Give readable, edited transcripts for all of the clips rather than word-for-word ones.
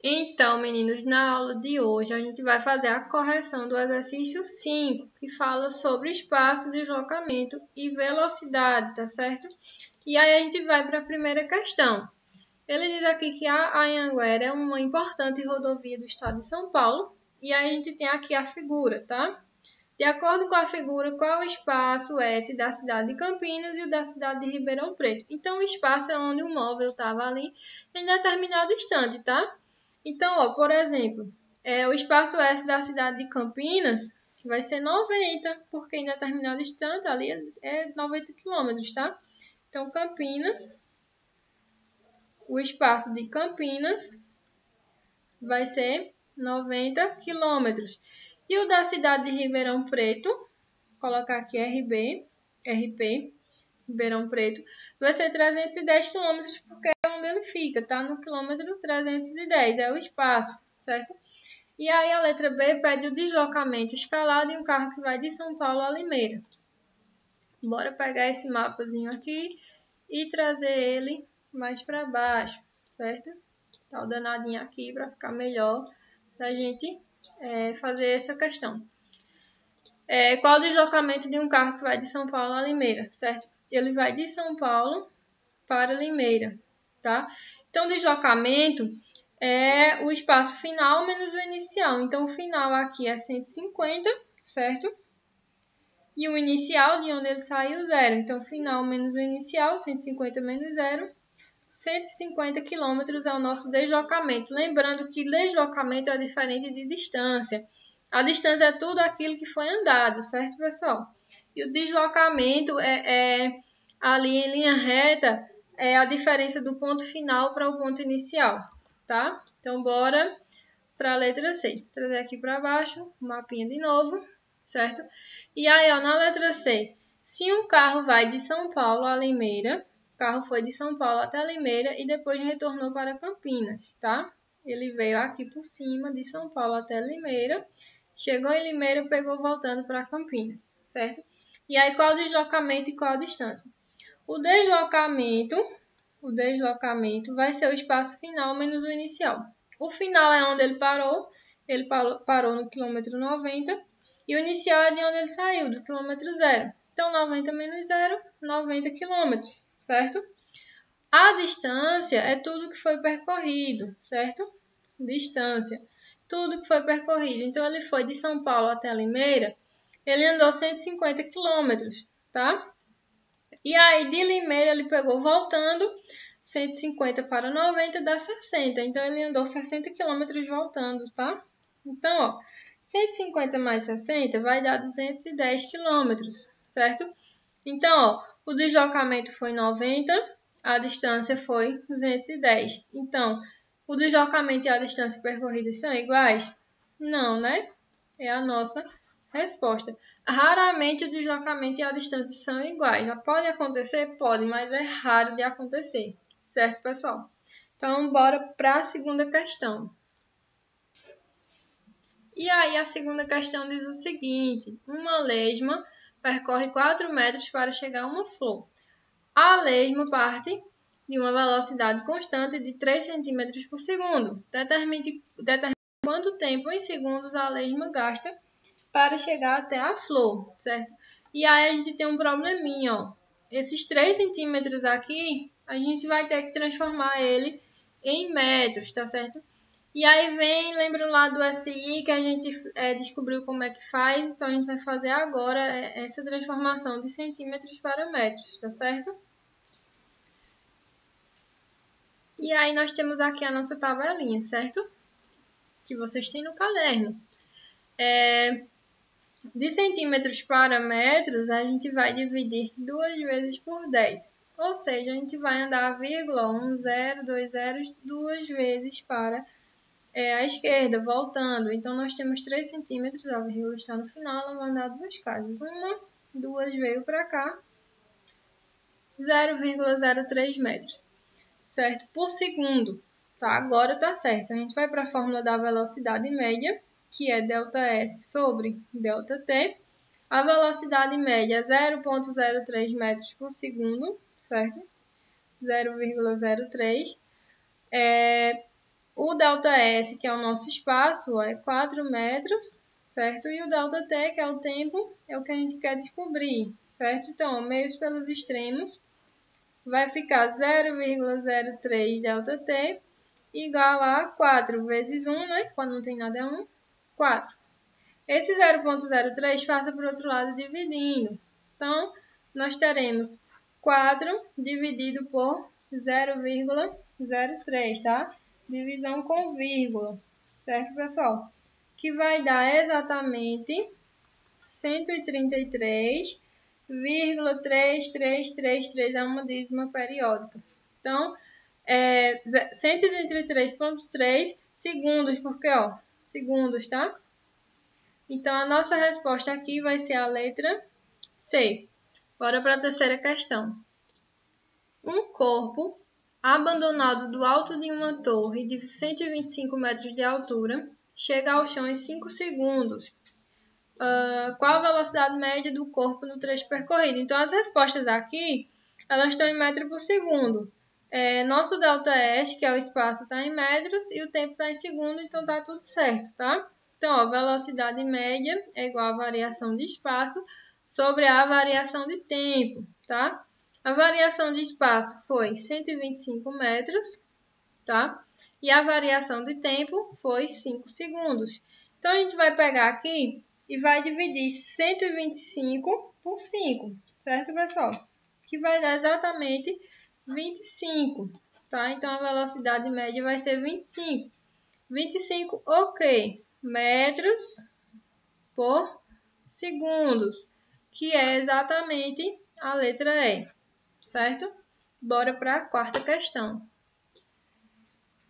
Então, meninos, na aula de hoje a gente vai fazer a correção do exercício 5, que fala sobre espaço, deslocamento e velocidade, tá certo? E aí a gente vai para a primeira questão. Ele diz aqui que a Anhanguera é uma importante rodovia do estado de São Paulo, e aí a gente tem aqui a figura, tá? De acordo com a figura, qual é o espaço S da cidade de Campinas e o da cidade de Ribeirão Preto? Então, o espaço é onde o móvel estava ali em determinado instante, tá? Então, ó, por exemplo, o espaço S da cidade de Campinas vai ser 90, porque em determinado instante ali é 90 quilômetros, tá? Então, Campinas, o espaço de Campinas vai ser 90 quilômetros. E o da cidade de Ribeirão Preto, vou colocar aqui RP, Ribeirão Preto, vai ser 310 quilômetros, porque é onde ele fica, tá? No quilômetro 310, é o espaço, certo? E aí a letra B pede o deslocamento escalado em um carro que vai de São Paulo a Limeira. Bora pegar esse mapazinho aqui e trazer ele mais para baixo, certo? Tá o danadinho aqui para ficar melhor da gente fazer essa questão. Qual o deslocamento de um carro que vai de São Paulo a Limeira, certo? Ele vai de São Paulo para Limeira, tá? Então, o deslocamento é o espaço final menos o inicial. Então, o final aqui é 150, certo? E o inicial, de onde ele saiu, 0. Então, final menos o inicial, 150 menos 0, 150 quilômetros é o nosso deslocamento. Lembrando que deslocamento é diferente de distância. A distância é tudo aquilo que foi andado, certo, pessoal? E o deslocamento ali em linha reta, é a diferença do ponto final para o ponto inicial, tá? Então, bora para a letra C. Vou trazer aqui para baixo o mapinha de novo, certo? E aí, ó, na letra C, se um carro vai de São Paulo a Limeira, o carro foi de São Paulo até Limeira e depois retornou para Campinas, tá? Ele veio aqui por cima de São Paulo até Limeira, chegou em Limeira e pegou voltando para Campinas, certo? E aí, qual o deslocamento e qual a distância? O deslocamento vai ser o espaço final menos o inicial. O final é onde ele parou no quilômetro 90, e o inicial é de onde ele saiu, do quilômetro 0. Então, 90 menos 0, 90 quilômetros, certo? A distância é tudo que foi percorrido, certo? Distância, tudo que foi percorrido. Então, ele foi de São Paulo até Limeira, ele andou 150 quilômetros, tá? E aí, de Limeira, ele pegou voltando, 150 para 90 dá 60. Então, ele andou 60 quilômetros voltando, tá? Então, ó, 150 mais 60 vai dar 210 quilômetros, certo? Então, ó, o deslocamento foi 90, a distância foi 210. Então, o deslocamento e a distância percorrida são iguais? Não, né? É a nossa resposta. Raramente o deslocamento e a distância são iguais. Já pode acontecer? Pode, mas é raro de acontecer. Certo, pessoal? Então, bora para a segunda questão. E aí, a segunda questão diz o seguinte: uma lesma percorre 4 metros para chegar a uma flor. A lesma parte de uma velocidade constante de 3 centímetros por segundo. Determine quanto tempo em segundos a lesma gasta para chegar até a flor, certo? E aí a gente tem um probleminha, ó. Esses 3 centímetros aqui, a gente vai ter que transformar ele em metros, tá certo? E aí lembra lá do SI que a gente descobriu como é que faz, então a gente vai fazer agora essa transformação de centímetros para metros, tá certo? E aí nós temos aqui a nossa tabelinha, certo? Que vocês têm no caderno. De centímetros para metros, a gente vai dividir 2 vezes por 10. Ou seja, a gente vai andar a vírgula, 1, 0, 2 zeros, 2 vezes para a esquerda, voltando. Então, nós temos 3 centímetros, a vírgula está no final, ela vai andar 2 casas. 1, 2 veio para cá, 0,03 metros, certo? Por segundo, tá? Agora tá certo. A gente vai para a fórmula da velocidade média, que é ΔS sobre ΔT. A velocidade média é 0,03 metros por segundo, certo? 0,03. O ΔS, que é o nosso espaço, é 4 metros, certo? E o ΔT, que é o tempo, é o que a gente quer descobrir, certo? Então, meios pelos extremos, vai ficar 0,03 ΔT igual a 4 vezes 1, né? Quando não tem nada é 1, 4. Esse 0,03 passa para o outro lado dividindo. Então, nós teremos 4 dividido por 0,03, tá? Divisão com vírgula, certo, pessoal? Que vai dar exatamente 133,3333 é uma dízima periódica. Então, 133,3 segundos, porque, ó, segundos, tá? Então, a nossa resposta aqui vai ser a letra C. Bora para a terceira questão. Um corpo abandonado do alto de uma torre de 125 metros de altura chega ao chão em 5 segundos. Qual a velocidade média do corpo no trecho percorrido? Então, as respostas aqui, elas estão em metro por segundo. Nosso ΔS, que é o espaço, está em metros e o tempo está em segundo, então está tudo certo, tá? Então, ó, velocidade média é igual a variação de espaço sobre a variação de tempo, tá? A variação de espaço foi 125 metros, tá? E a variação de tempo foi 5 segundos. Então, a gente vai pegar aqui e vai dividir 125 por 5, certo, pessoal? Que vai dar exatamente 25, tá? Então, a velocidade média vai ser 25. 25, ok. Metros por segundos, que é exatamente a letra E, certo? Bora para a quarta questão.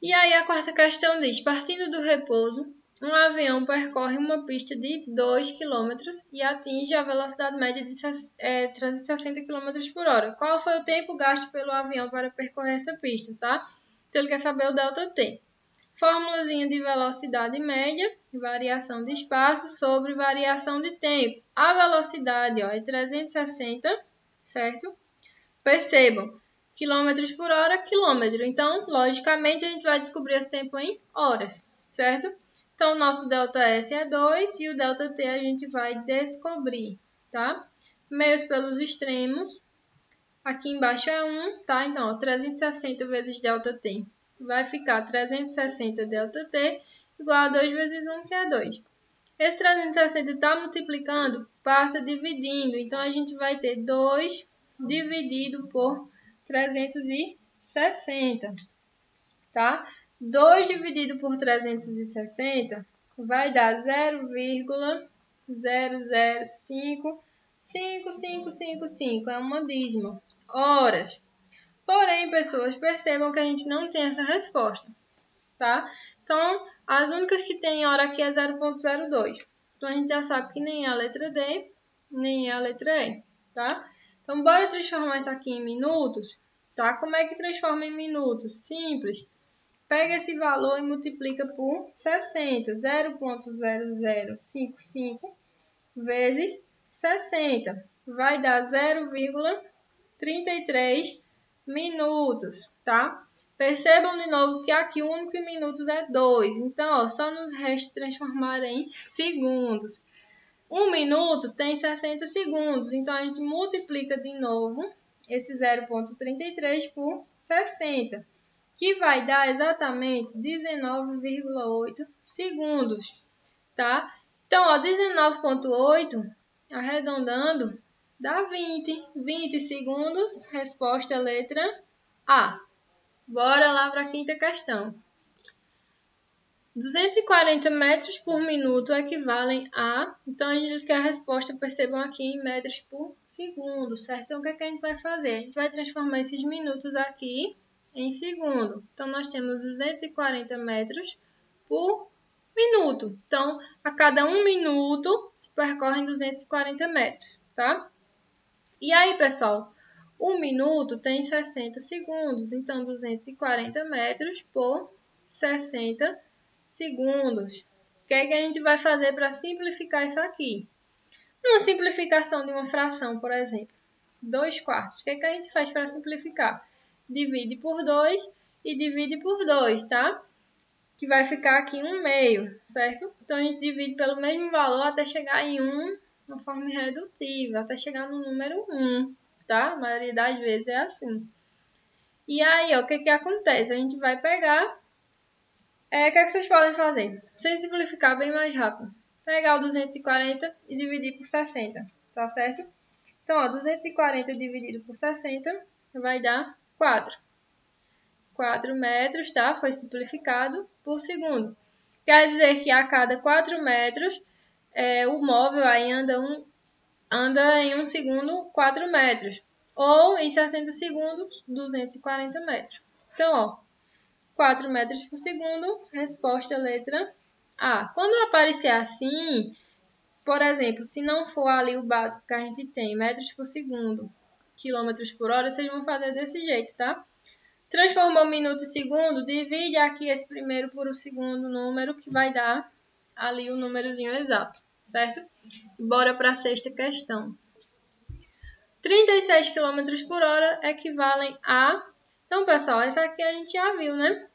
E aí a quarta questão diz, partindo do repouso, um avião percorre uma pista de 2 km e atinge a velocidade média de 360 km por hora. Qual foi o tempo gasto pelo avião para percorrer essa pista, tá? Então ele quer saber o ΔT. Fórmulazinha de velocidade média, variação de espaço sobre variação de tempo. A velocidade, ó, é 360, certo? Percebam, quilômetros por hora, quilômetro. Então, logicamente, a gente vai descobrir esse tempo em horas, certo? Então, o nosso ΔS é 2 e o ΔT a gente vai descobrir, tá? Meios pelos extremos. Aqui embaixo é 1, tá? Então, ó, 360 vezes ΔT vai ficar 360 ΔT igual a 2 vezes 1, que é 2. Esse 360 está multiplicando, passa dividindo. Então, a gente vai ter 2 dividido por 360, tá? 2 dividido por 360 vai dar 0,00555555. É uma dízima. Horas. Porém, pessoas, percebam que a gente não tem essa resposta, tá? Então, as únicas que tem hora aqui é 0,02. Então, a gente já sabe que nem é a letra D, nem é a letra E, tá? Então, bora transformar isso aqui em minutos, tá? Como é que transforma em minutos? Simples. Pega esse valor e multiplica por 60. 0,0055 vezes 60. Vai dar 0,33 minutos, tá? Percebam de novo que aqui o único em minutos é 2. Então, ó, só nos resta transformar em segundos. 1 minuto tem 60 segundos. Então, a gente multiplica de novo esse 0,33 por 60, que vai dar exatamente 19,8 segundos, tá? Então, ó, 19,8, arredondando, dá 20 segundos. Resposta letra A. Bora lá para a quinta questão. 240 metros por minuto equivalem a... Então, a gente quer a resposta, percebam aqui, em metros por segundo, certo? Então, o que é que a gente vai fazer? A gente vai transformar esses minutos aqui em segundo. Então, nós temos 240 metros por minuto. Então, a cada 1 minuto se percorrem 240 metros, tá? E aí, pessoal, 1 minuto tem 60 segundos. Então, 240 metros por 60 segundos. O que é que a gente vai fazer para simplificar isso aqui? Uma simplificação de uma fração, por exemplo, 2 quartos. O que é que a gente faz para simplificar? Divide por 2 e divide por 2, tá? que vai ficar aqui 1/2, certo? Então, a gente divide pelo mesmo valor até chegar em 1, uma forma irredutível, até chegar no número 1, tá? A maioria das vezes é assim. E aí, ó, o que acontece? A gente vai pegar... o que vocês podem fazer? Sem simplificar bem mais rápido. Pegar o 240 e dividir por 60, tá certo? Então, ó, 240 dividido por 60 vai dar 4. 4 metros, tá? Foi simplificado por segundo. Quer dizer que a cada 4 metros, o móvel aí anda em 1 segundo 4 metros. Ou em 60 segundos, 240 metros. Então, ó, 4 metros por segundo, resposta letra A. Quando aparecer assim, por exemplo, se não for ali o básico que a gente tem, metros por segundo, quilômetros por hora, vocês vão fazer desse jeito, tá? Transformou minuto em segundo, divide aqui esse primeiro por o segundo número, que vai dar ali o númerozinho exato, certo? Bora para a sexta questão. 36 km por hora equivalem a... Então, pessoal, essa aqui a gente já viu, né?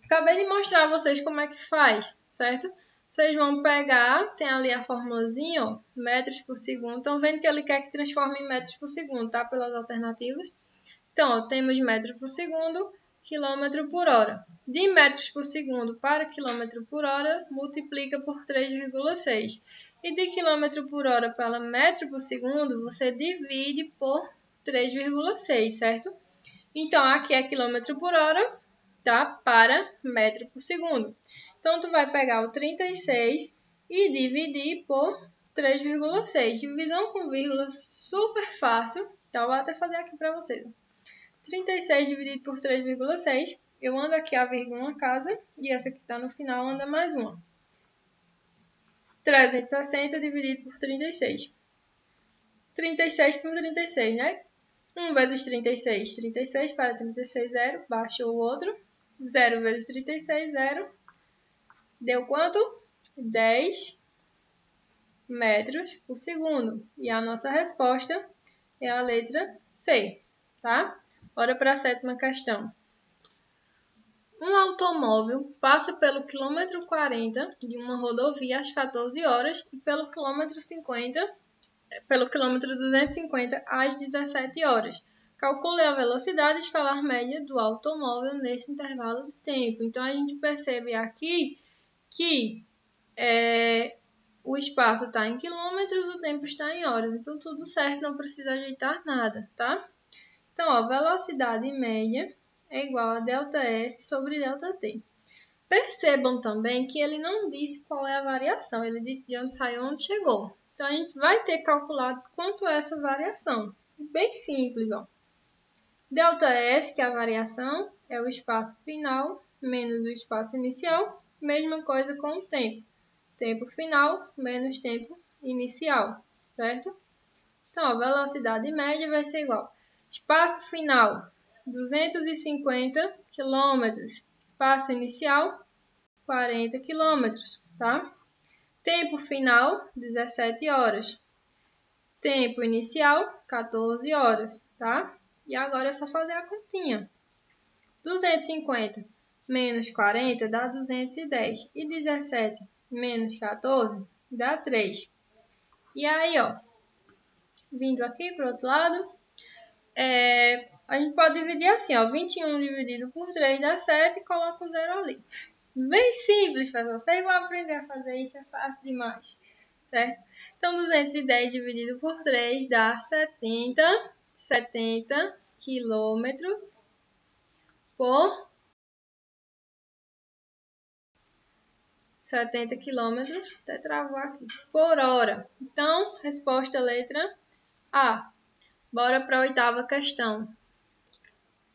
Acabei de mostrar a vocês como é que faz, certo? Vocês vão pegar, tem ali a formulazinha, ó, metros por segundo. Estão vendo que ele quer que transforme em metros por segundo, tá? Pelas alternativas. Então, ó, temos metro por segundo, quilômetro por hora. De metros por segundo para quilômetro por hora, multiplica por 3,6. E de quilômetro por hora para metro por segundo, você divide por 3,6, certo? Então, aqui é quilômetro por hora, tá? Para metro por segundo. Então, tu vai pegar o 36 e dividir por 3,6. Divisão com vírgula super fácil. Então, vou até fazer aqui para vocês. 36 dividido por 3,6. Eu ando aqui a vírgula uma casa e essa que está no final anda mais uma. 360 dividido por 36. 36 por 36, né? 1 vezes 36, 36 para 36, 0. Baixa o outro. 0 vezes 36, 0. Deu quanto? 10 metros por segundo. E a nossa resposta é a letra C, tá? Bora para a sétima questão. Um automóvel passa pelo quilômetro 40 de uma rodovia às 14 horas e pelo quilômetro 250 às 17 horas. Calcule a velocidade escalar média do automóvel nesse intervalo de tempo. Então, a gente percebe aqui que o espaço está em quilômetros, o tempo está em horas. Então, tudo certo, não precisa ajeitar nada, tá? Então, ó, velocidade média é igual a ΔS sobre ΔT. Percebam também que ele não disse qual é a variação, ele disse de onde saiu, onde chegou. Então, a gente vai ter calculado quanto é essa variação. Bem simples, ó. ΔS, que é a variação, é o espaço final menos o espaço inicial. Mesma coisa com o tempo. Tempo final menos tempo inicial, certo? Então, a velocidade média vai ser igual. Espaço final, 250 km. Espaço inicial, 40 km, tá? Tempo final, 17 horas. Tempo inicial, 14 horas, tá? E agora é só fazer a continha. 250 menos 40 dá 210. E 17 menos 14 dá 3. E aí, ó, vindo aqui para o outro lado, a gente pode dividir assim, ó, 21 dividido por 3 dá 7 e coloca o 0 ali. Bem simples, pessoal. Vocês vão aprender a fazer isso, é fácil demais, certo? Então, 210 dividido por 3 dá 70 quilômetros por 70 quilômetros, até travou aqui, por hora. Então, resposta letra A. Bora para a oitava questão.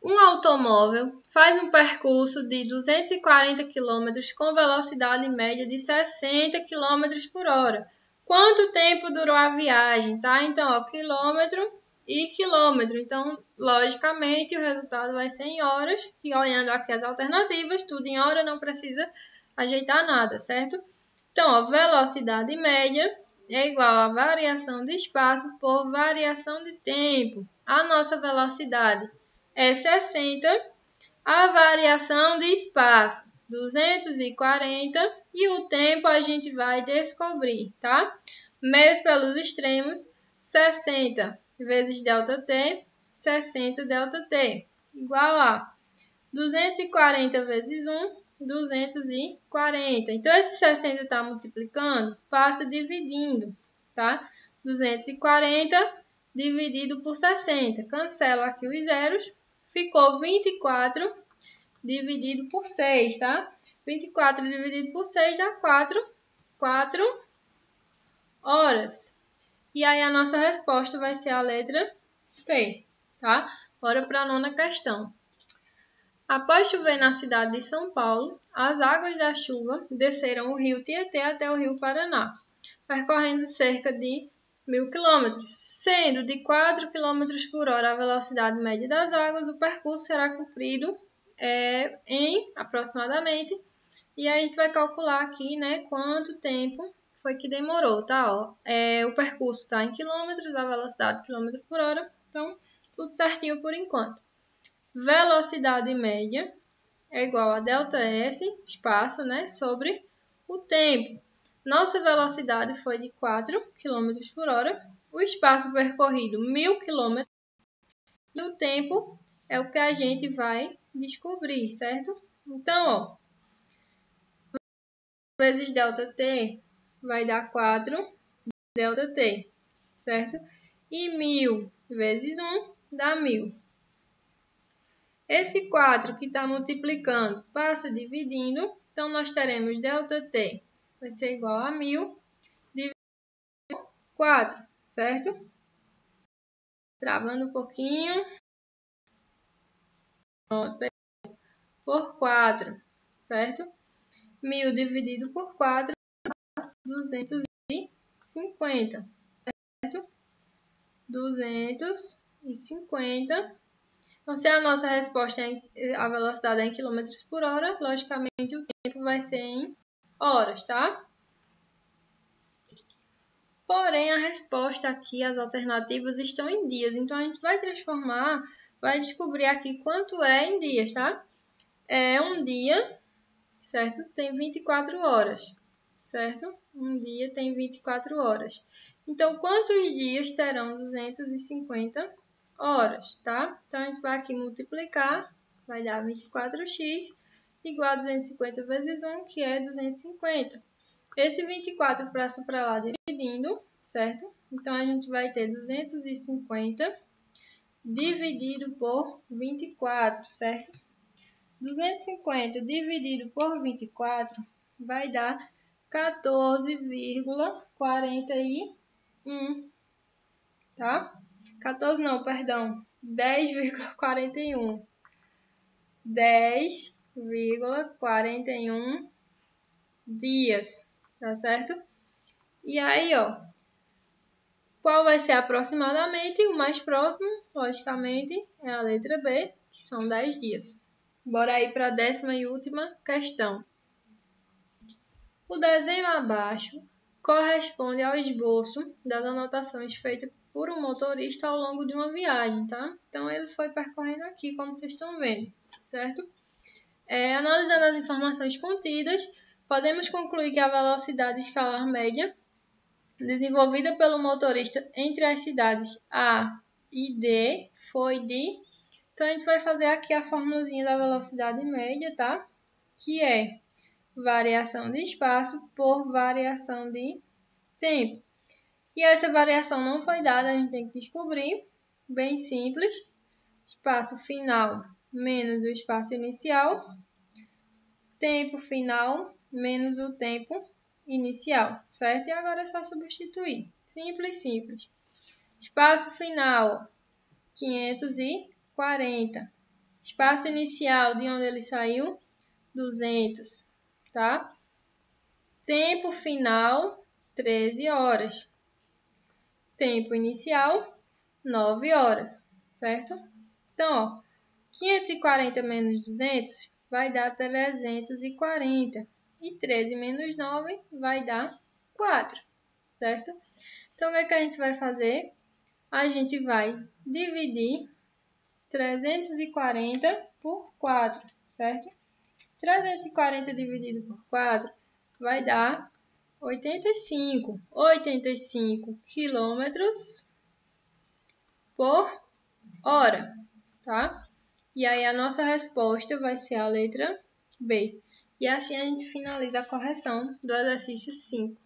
Um automóvel faz um percurso de 240 km com velocidade média de 60 km por hora. Quanto tempo durou a viagem? Tá? Então, ó, quilômetro e quilômetro. Então, logicamente, o resultado vai ser em horas. E olhando aqui as alternativas, tudo em hora, não precisa ajeitar nada, certo? Então, ó, velocidade média é igual a variação de espaço por variação de tempo. A nossa velocidade é 60, a variação de espaço 240 e o tempo a gente vai descobrir, tá? Meios pelos extremos, 60 vezes ΔT, 60 ΔT, igual a 240 vezes 1, 240. Então, esse 60 está multiplicando, passa dividindo, tá? 240 dividido por 60. Cancela aqui os zeros, ficou 24 dividido por 6, tá? 24 dividido por 6 dá 4 horas. E aí a nossa resposta vai ser a letra C, tá? Bora para a nona questão. Após chover na cidade de São Paulo, as águas da chuva desceram o rio Tietê até o rio Paraná, percorrendo cerca de 1.000 km, sendo de 4 km por hora a velocidade média das águas. O percurso será cumprido em aproximadamente, e a gente vai calcular aqui, né, quanto tempo foi que demorou, tá? Ó, o percurso está em quilômetros, a velocidade quilômetro por hora, então tudo certinho por enquanto. Velocidade média é igual a ΔS, espaço, né, sobre o tempo. Nossa velocidade foi de 4 km por hora, o espaço percorrido 1.000 km e o tempo é o que a gente vai descobrir, certo? Então, ó, vezes ΔT vai dar 4 ΔT, certo? E 1.000 vezes 1 dá 1.000. Esse 4 que está multiplicando passa dividindo, então nós teremos ΔT vai ser igual a 1.000 dividido por 4, certo? Travando um pouquinho. Pronto, por 4, certo? 1.000 dividido por 4 dá 250, certo? 250. Então, se a nossa resposta a velocidade é em km por hora, logicamente o tempo vai ser em horas, tá? Porém, a resposta aqui, as alternativas estão em dias. Então, a gente vai transformar, vai descobrir aqui quanto é em dias, tá? Um dia, certo? Tem 24 horas, certo? Um dia tem 24 horas. Então, quantos dias terão 250 horas, tá? Então, a gente vai aqui multiplicar, vai dar 24x igual a 250 vezes 1, que é 250. Esse 24 passa para lá dividindo, certo? Então, a gente vai ter 250 dividido por 24, certo? 250 dividido por 24 vai dar 14,41, tá? 14 não, perdão, 10,41. 10,41 dias, tá certo? E aí, ó, qual vai ser aproximadamente? O mais próximo, logicamente, é a letra B, que são 10 dias. Bora aí para a 10ª e última questão. O desenho abaixo corresponde ao esboço das anotações feitas por um motorista ao longo de uma viagem, tá? Então, ele foi percorrendo aqui, como vocês estão vendo, certo? Analisando as informações contidas, podemos concluir que a velocidade escalar média desenvolvida pelo motorista entre as cidades A e D foi de... Então, a gente vai fazer aqui a formulazinha da velocidade média, tá? Que é variação de espaço por variação de tempo. E essa variação não foi dada, a gente tem que descobrir. Bem simples. Espaço final menos o espaço inicial. Tempo final menos o tempo inicial, certo? E agora é só substituir. Simples, simples. Espaço final, 540. Espaço inicial, de onde ele saiu, 200, tá? Tempo final, 13 horas. Tempo inicial, 9 horas, certo? Então, ó, 540 menos 200 vai dar 340. E 13 menos 9 vai dar 4, certo? Então, o que é que a gente vai fazer? A gente vai dividir 340 por 4, certo? 340 dividido por 4 vai dar 85 quilômetros por hora, tá? E aí a nossa resposta vai ser a letra B. E assim a gente finaliza a correção do exercício 5.